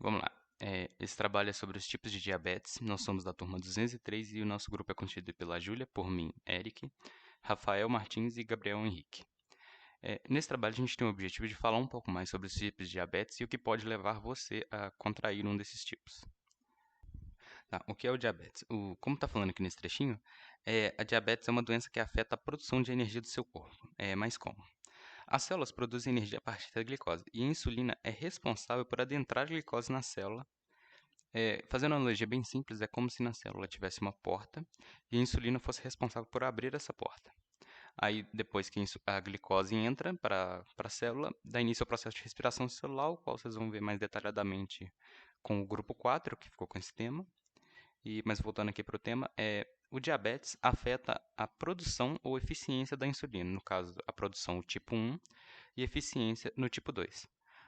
Vamos lá. Esse trabalho é sobre os tipos de diabetes. Nós somos da turma 203 e o nosso grupo é constituído pela Júlia, por mim, Eric, Rafael Martins e Gabriel Henrique. Nesse trabalho, a gente tem o objetivo de falar um pouco mais sobre os tipos de diabetes e o que pode levar você a contrair um desses tipos. Tá, o que é o diabetes? Como está falando aqui nesse trechinho, a diabetes é uma doença que afeta a produção de energia do seu corpo. Mas como? As células produzem energia a partir da glicose e a insulina é responsável por adentrar a glicose na célula. Fazendo uma analogia bem simples, é como se na célula tivesse uma porta e a insulina fosse responsável por abrir essa porta. Aí, depois que a glicose entra para a célula, dá início ao processo de respiração celular, o qual vocês vão ver mais detalhadamente com o grupo 4, que ficou com esse tema. Mas voltando aqui para o tema, o diabetes afeta a produção ou eficiência da insulina, no caso, a produção o tipo 1 e eficiência no tipo 2.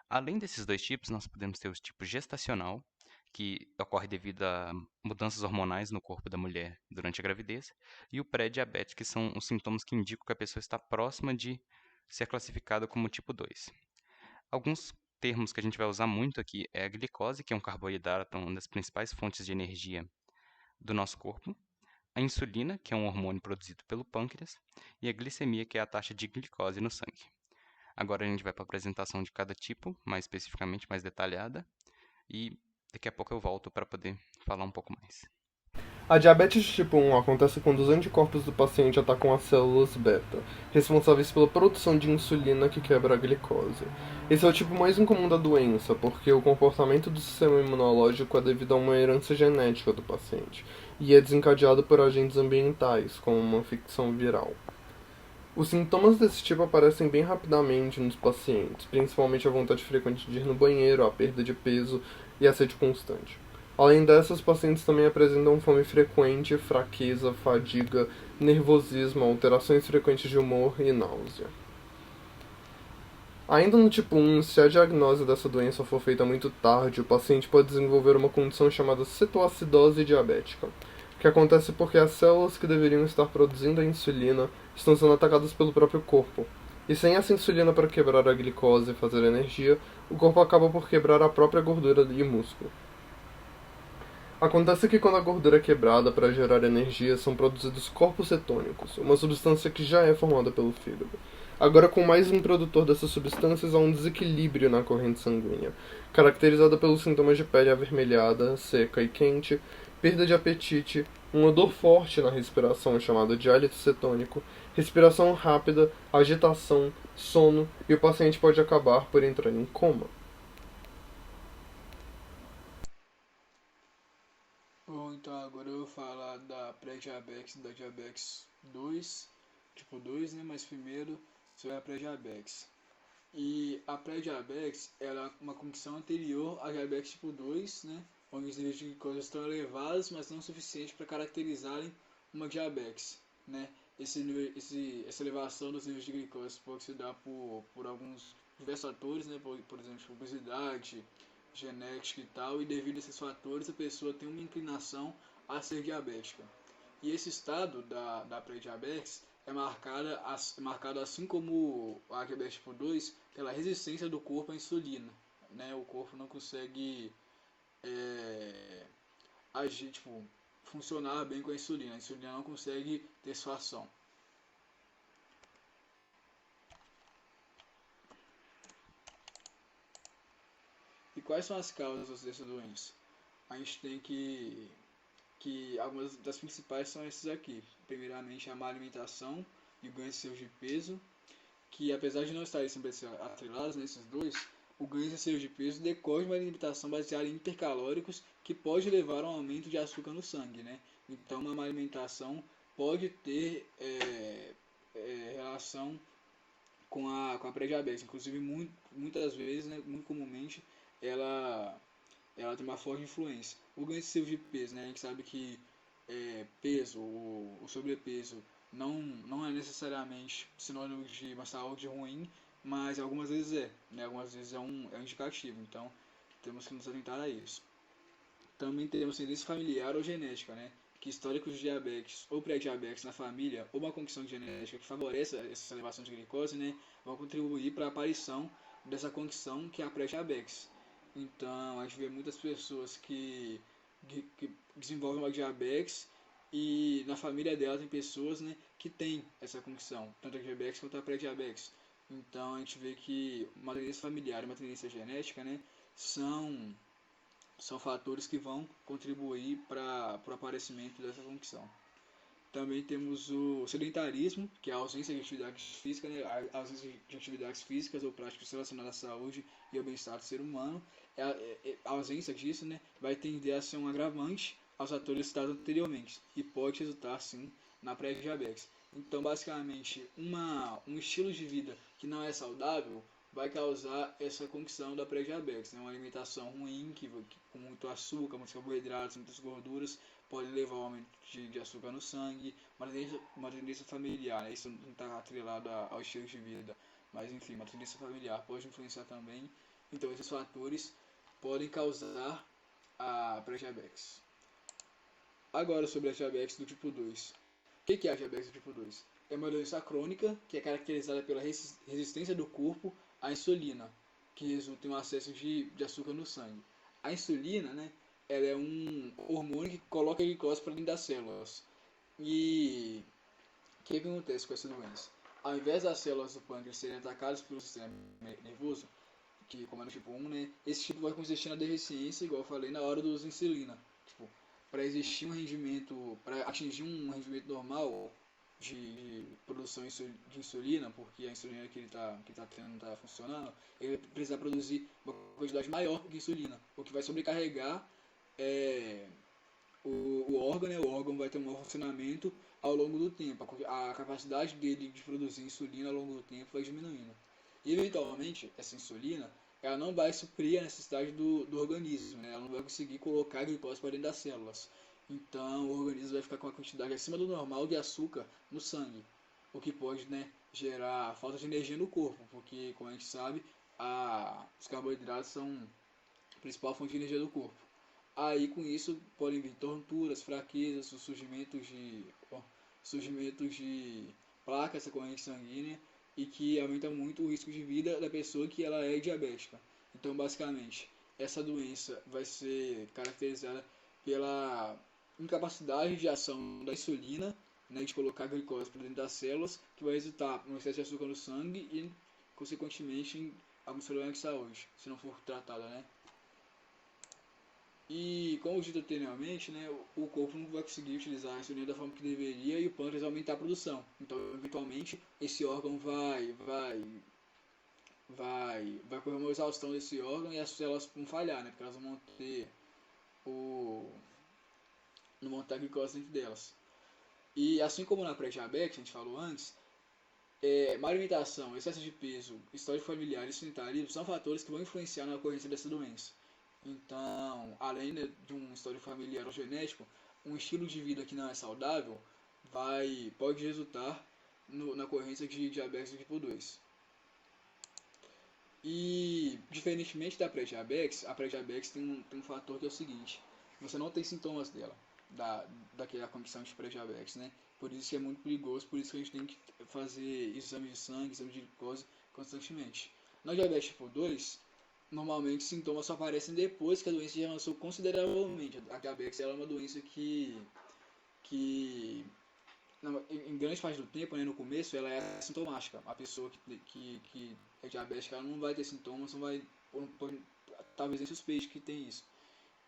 Além desses dois tipos, nós podemos ter o tipo gestacional, que ocorre devido a mudanças hormonais no corpo da mulher durante a gravidez, e o pré-diabetes, que são os sintomas que indicam que a pessoa está próxima de ser classificada como tipo 2. Alguns termos que a gente vai usar muito aqui é a glicose, que é um carboidrato, uma das principais fontes de energia do nosso corpo, a insulina, que é um hormônio produzido pelo pâncreas, e a glicemia, que é a taxa de glicose no sangue. Agora a gente vai para a apresentação de cada tipo, mais especificamente, mais detalhada, e daqui a pouco eu volto para poder falar um pouco mais. A diabetes de tipo 1 acontece quando os anticorpos do paciente atacam as células beta, responsáveis pela produção de insulina que quebra a glicose. Esse é o tipo mais incomum da doença, porque o comportamento do sistema imunológico é devido a uma herança genética do paciente, e é desencadeado por agentes ambientais, como uma infecção viral. Os sintomas desse tipo aparecem bem rapidamente nos pacientes, principalmente a vontade frequente de ir no banheiro, a perda de peso e a sede constante. Além dessas, os pacientes também apresentam fome frequente, fraqueza, fadiga, nervosismo, alterações frequentes de humor e náusea. Ainda no tipo 1, se a diagnose dessa doença for feita muito tarde, o paciente pode desenvolver uma condição chamada cetoacidose diabética, que acontece porque as células que deveriam estar produzindo a insulina estão sendo atacadas pelo próprio corpo. E sem essa insulina para quebrar a glicose e fazer energia, o corpo acaba por quebrar a própria gordura e músculo. Acontece que quando a gordura é quebrada para gerar energia, são produzidos corpos cetônicos, uma substância que já é formada pelo fígado. Agora, com mais um produtor dessas substâncias, há um desequilíbrio na corrente sanguínea, caracterizada pelos sintomas de pele avermelhada, seca e quente, perda de apetite, uma dor forte na respiração chamada de hálito cetônico, respiração rápida, agitação, sono, e o paciente pode acabar por entrar em coma. Bom, então agora eu vou falar da pré-diabetes e da diabetes 2, tipo 2, né? Mas primeiro sobre a pré-diabetes. E a pré-diabetes ela é uma condição anterior à diabetes tipo 2, né? Onde os níveis de glicose estão elevados, mas não o suficiente para caracterizarem uma diabetes, né? Essa elevação dos níveis de glicose pode se dar por alguns diversos fatores, né? Por exemplo, obesidade, genética e tal, e devido a esses fatores a pessoa tem uma inclinação a ser diabética. E esse estado da pré-diabetes é marcado assim como a diabetes tipo 2 pela resistência do corpo à insulina. Né? O corpo não consegue agir, tipo, funcionar bem com a insulina não consegue ter sua ação. E quais são as causas dessa doença? A gente tem que algumas das principais são esses aqui. Primeiramente, a má alimentação e o ganho de peso, que apesar de não estarem sempre atrelados nesses dois, o ganho de peso decorre de uma alimentação baseada em hipercalóricos que pode levar a um aumento de açúcar no sangue, né? Então, uma má alimentação pode ter relação com a pré-diabetes. Inclusive, muitas vezes, né, muito comumente, ela, ela tem uma forte influência. O ganho excessivo de peso, né? A gente sabe que peso, o sobrepeso, não é necessariamente sinônimo de uma saúde ruim, mas algumas vezes né? Algumas vezes é um indicativo, então temos que nos atentar a isso. Também temos tendência familiar ou genética, né? Que históricos de diabetes ou pré-diabetes na família ou uma condição genética que favoreça essa elevação de glicose, né? Vão contribuir para a aparição dessa condição que é a pré-diabetes. Então, a gente vê muitas pessoas que desenvolvem uma diabetes e na família dela tem pessoas, né, que têm essa condição, tanto a diabetes quanto a pré-diabetes. Então, a gente vê que uma tendência familiar e uma tendência genética, né, são, são fatores que vão contribuir para o aparecimento dessa condição. Também temos o sedentarismo, que é a ausência de atividade física, né? A ausência de atividades físicas ou práticas relacionadas à saúde e ao bem-estar do ser humano. A ausência disso, né, vai tender a ser um agravante aos fatores citados anteriormente e pode resultar, sim, na pré-diabetes. Então, basicamente, um estilo de vida que não é saudável vai causar essa condição da pré-diabetes, né? Uma alimentação ruim, com muito açúcar, muitos carboidratos, muitas gorduras, pode levar ao aumento de açúcar no sangue, uma tendência familiar, né? Isso não está atrelado ao estilo de vida, mas enfim, uma tendência familiar pode influenciar também. Então, esses fatores podem causar a pré-diabetes. Agora, sobre a diabetes do tipo 2. O que é a diabetes do tipo 2? É uma doença crônica que é caracterizada pela resistência do corpo à insulina, que resulta em um excesso de açúcar no sangue. A insulina, né, ela é um hormônio que coloca a glicose para dentro das células. E o que acontece com essa doença? Ao invés das células do pâncreas serem atacadas pelo sistema nervoso, que como é no tipo 1, né, esse tipo vai consistir na deficiência, igual eu falei, na hora do uso de insulina. Tipo, para existir um rendimento, para atingir um rendimento normal de produção de insulina, porque a insulina que ele tá tendo não está funcionando, ele vai precisar produzir uma quantidade maior de insulina, o que vai sobrecarregar é, o órgão, né? O órgão vai ter um mau funcionamento ao longo do tempo. A capacidade dele de produzir insulina ao longo do tempo vai diminuindo. E eventualmente, essa insulina ela não vai suprir a necessidade do organismo, né? Ela não vai conseguir colocar a glicose para dentro das células. Então, o organismo vai ficar com uma quantidade acima do normal de açúcar no sangue, o que pode, né, gerar falta de energia no corpo, porque, como a gente sabe, os carboidratos são a principal fonte de energia do corpo. Aí com isso podem vir tonturas, fraquezas, surgimentos de placas da corrente sanguínea e que aumenta muito o risco de vida da pessoa que ela é diabética. Então, basicamente, essa doença vai ser caracterizada pela incapacidade de ação da insulina, né, de colocar glicose para dentro das células, que vai resultar no excesso de açúcar no sangue e, consequentemente, em alguns problemas de saúde, se não for tratada, né? E, como dito anteriormente, né, o corpo não vai conseguir utilizar a insulina da forma que deveria e o pâncreas vai aumentar a produção. Então, eventualmente, esse órgão vai correr uma exaustão desse órgão e as células vão falhar, né, porque elas vão ter o, não vão ter a glicose dentro delas. E assim como na pré-diabetes, a gente falou antes, má alimentação, excesso de peso, história familiar e sedentarismo são fatores que vão influenciar na ocorrência dessa doença. Então, além de um histórico familiar ou genético, um estilo de vida que não é saudável pode resultar na ocorrência de diabetes do tipo 2. E, diferentemente da pré-diabetes, a pré-diabetes tem um fator que é o seguinte: você não tem sintomas dela, daquela condição de pré-diabetes, né? Por isso que é muito perigoso, por isso que a gente tem que fazer exame de sangue, exame de glicose constantemente. Na diabetes tipo 2, normalmente os sintomas só aparecem depois que a doença já avançou consideravelmente. A diabetes ela é uma doença que em grande parte do tempo, né, no começo, ela é assintomática. A pessoa que é diabética ela não vai ter sintomas, não vai, talvez nem suspeite que tem isso.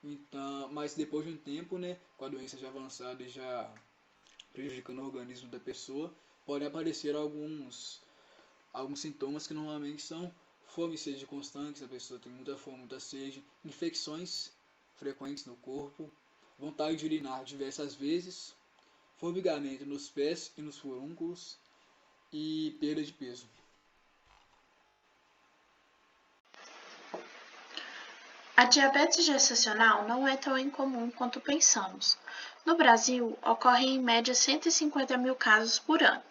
Então, mas depois de um tempo, né, com a doença já avançada e já prejudicando o organismo da pessoa, podem aparecer alguns sintomas que normalmente são fome e sede constantes, a pessoa tem muita fome, muita sede, infecções frequentes no corpo, vontade de urinar diversas vezes, formigamento nos pés e nos furúnculos e perda de peso. A diabetes gestacional não é tão incomum quanto pensamos. No Brasil, ocorrem em média 150 mil casos por ano.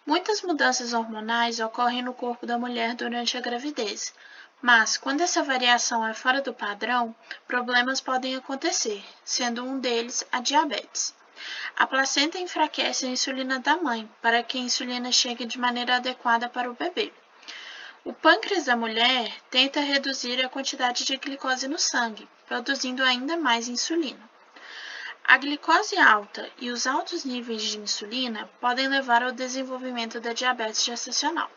Muitas mudanças hormonais ocorrem no corpo da mulher durante a gravidez, mas quando essa variação é fora do padrão, problemas podem acontecer, sendo um deles a diabetes. A placenta enfraquece a insulina da mãe para que a insulina chegue de maneira adequada para o bebê. O pâncreas da mulher tenta reduzir a quantidade de glicose no sangue, produzindo ainda mais insulina. A glicose alta e os altos níveis de insulina podem levar ao desenvolvimento da diabetes gestacional.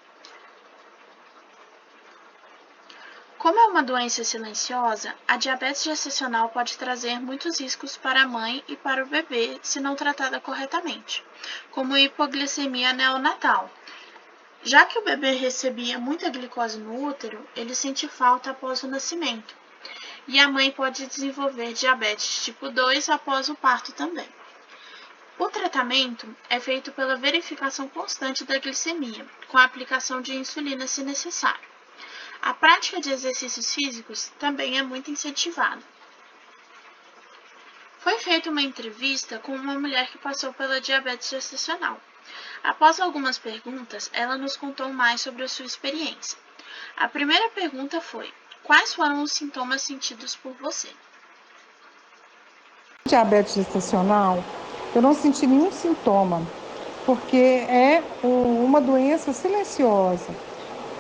Como é uma doença silenciosa, a diabetes gestacional pode trazer muitos riscos para a mãe e para o bebê se não tratada corretamente, como hipoglicemia neonatal. Já que o bebê recebia muita glicose no útero, ele sente falta após o nascimento, e a mãe pode desenvolver diabetes tipo 2 após o parto também. O tratamento é feito pela verificação constante da glicemia, com a aplicação de insulina se necessário. A prática de exercícios físicos também é muito incentivada. Foi feita uma entrevista com uma mulher que passou pela diabetes gestacional. Após algumas perguntas, ela nos contou mais sobre a sua experiência. A primeira pergunta foi: quais foram os sintomas sentidos por você? Diabetes gestacional, eu não senti nenhum sintoma, porque é uma doença silenciosa.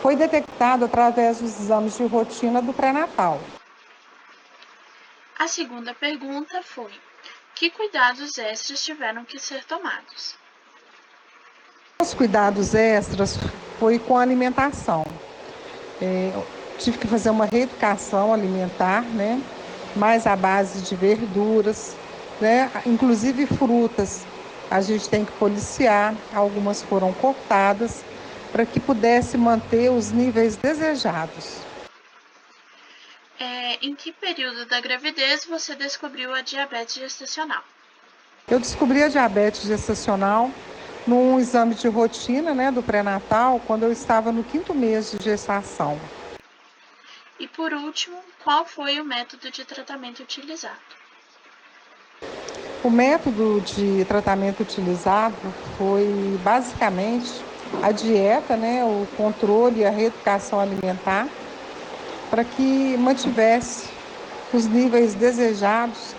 Foi detectado através dos exames de rotina do pré-natal. A segunda pergunta foi: que cuidados extras tiveram que ser tomados? Os cuidados extras foi com a alimentação. Tive que fazer uma reeducação alimentar, né? Mais à base de verduras, né? Inclusive frutas. A gente tem que policiar, algumas foram cortadas, para que pudesse manter os níveis desejados. Em que período da gravidez você descobriu a diabetes gestacional? Eu descobri a diabetes gestacional num exame de rotina, né, do pré-natal, quando eu estava no 5º mês de gestação. E por último, qual foi o método de tratamento utilizado? O método de tratamento utilizado foi basicamente a dieta, né, o controle e a reeducação alimentar, para que mantivesse os níveis desejados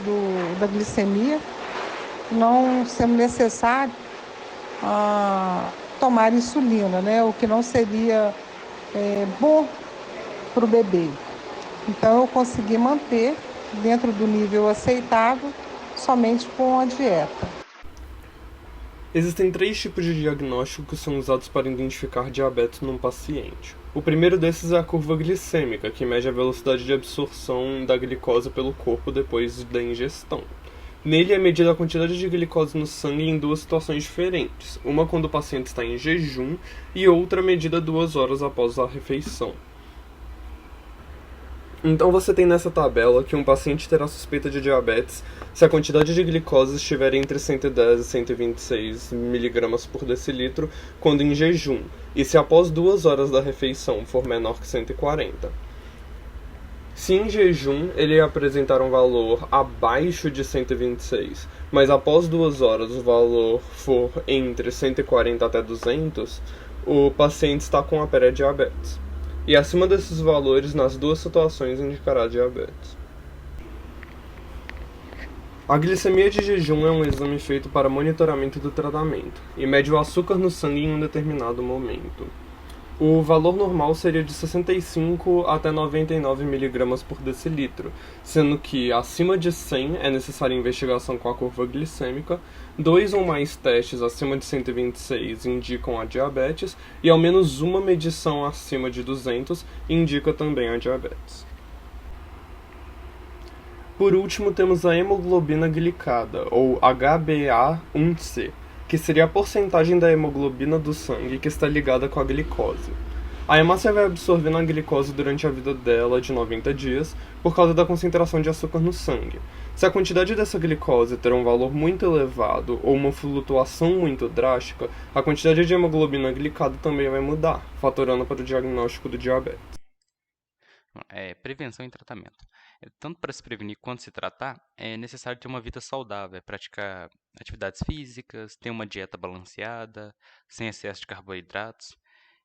da glicemia, não sendo necessário tomar insulina, né, o que não seria bom para o bebê. Então eu consegui manter dentro do nível aceitável somente com a dieta. Existem 3 tipos de diagnóstico que são usados para identificar diabetes num paciente. O primeiro desses é a curva glicêmica, que mede a velocidade de absorção da glicose pelo corpo depois da ingestão. Nele é medida a quantidade de glicose no sangue em 2 situações diferentes, uma quando o paciente está em jejum e outra medida 2 horas após a refeição. Então você tem nessa tabela que um paciente terá suspeita de diabetes se a quantidade de glicose estiver entre 110 e 126 mg por decilitro quando em jejum, e se após 2 horas da refeição for menor que 140. Se em jejum ele apresentar um valor abaixo de 126, mas após 2 horas o valor for entre 140 até 200, o paciente está com a pré-diabetes. E acima desses valores, nas 2 situações, indicará diabetes. A glicemia de jejum é um exame feito para monitoramento do tratamento e mede o açúcar no sangue em um determinado momento. O valor normal seria de 65 até 99 mg por decilitro, sendo que acima de 100 é necessária investigação com a curva glicêmica, 2 ou mais testes acima de 126 indicam a diabetes e ao menos uma medição acima de 200 indica também a diabetes. Por último, temos a hemoglobina glicada, ou HbA1c, que seria a porcentagem da hemoglobina do sangue que está ligada com a glicose. A hemácia vai absorvendo a glicose durante a vida dela de 90 dias por causa da concentração de açúcar no sangue. Se a quantidade dessa glicose ter um valor muito elevado ou uma flutuação muito drástica, a quantidade de hemoglobina glicada também vai mudar, fatorando para o diagnóstico do diabetes. Prevenção e tratamento. Tanto para se prevenir quanto se tratar, é necessário ter uma vida saudável, praticar atividades físicas, ter uma dieta balanceada, sem excesso de carboidratos.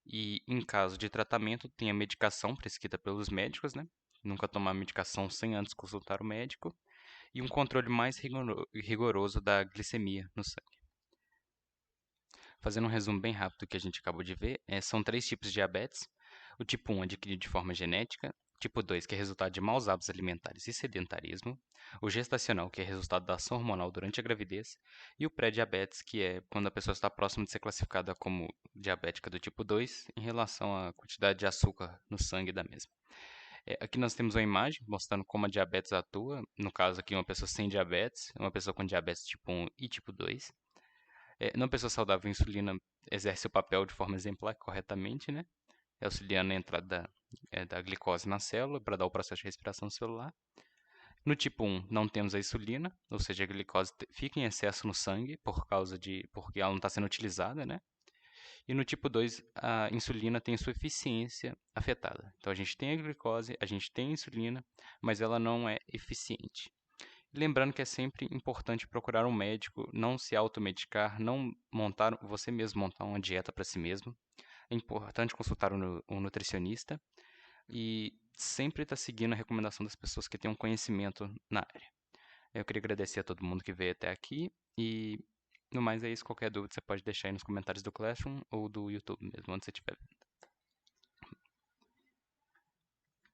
E, em caso de tratamento, tem a medicação prescrita pelos médicos, né? Nunca tomar medicação sem antes consultar o médico. E um controle mais rigoroso da glicemia no sangue. Fazendo um resumo bem rápido do que a gente acabou de ver, são 3 tipos de diabetes. O tipo 1 adquirido de forma genética, tipo 2, que é resultado de maus hábitos alimentares e sedentarismo, o gestacional, que é resultado da ação hormonal durante a gravidez, e o pré-diabetes, que é quando a pessoa está próxima de ser classificada como diabética do tipo 2 em relação à quantidade de açúcar no sangue da mesma. Aqui nós temos uma imagem mostrando como a diabetes atua, no caso aqui uma pessoa sem diabetes, uma pessoa com diabetes tipo 1 e tipo 2. Numa pessoa saudável, a insulina exerce o papel de forma exemplar corretamente, né? Auxiliando a entrada da glicose na célula para dar o processo de respiração celular. No tipo 1, não temos a insulina, ou seja, a glicose fica em excesso no sangue porque ela não está sendo utilizada, né? E no tipo 2, a insulina tem sua eficiência afetada. Então a gente tem a glicose, a gente tem a insulina, mas ela não é eficiente. Lembrando que é sempre importante procurar um médico, não se automedicar, não montar, você mesmo montar uma dieta para si mesmo. É importante consultar um nutricionista e sempre estar seguindo a recomendação das pessoas que têm um conhecimento na área. Eu queria agradecer a todo mundo que veio até aqui e no mais é isso. Qualquer dúvida você pode deixar aí nos comentários do Classroom ou do YouTube mesmo, onde você estiver vendo.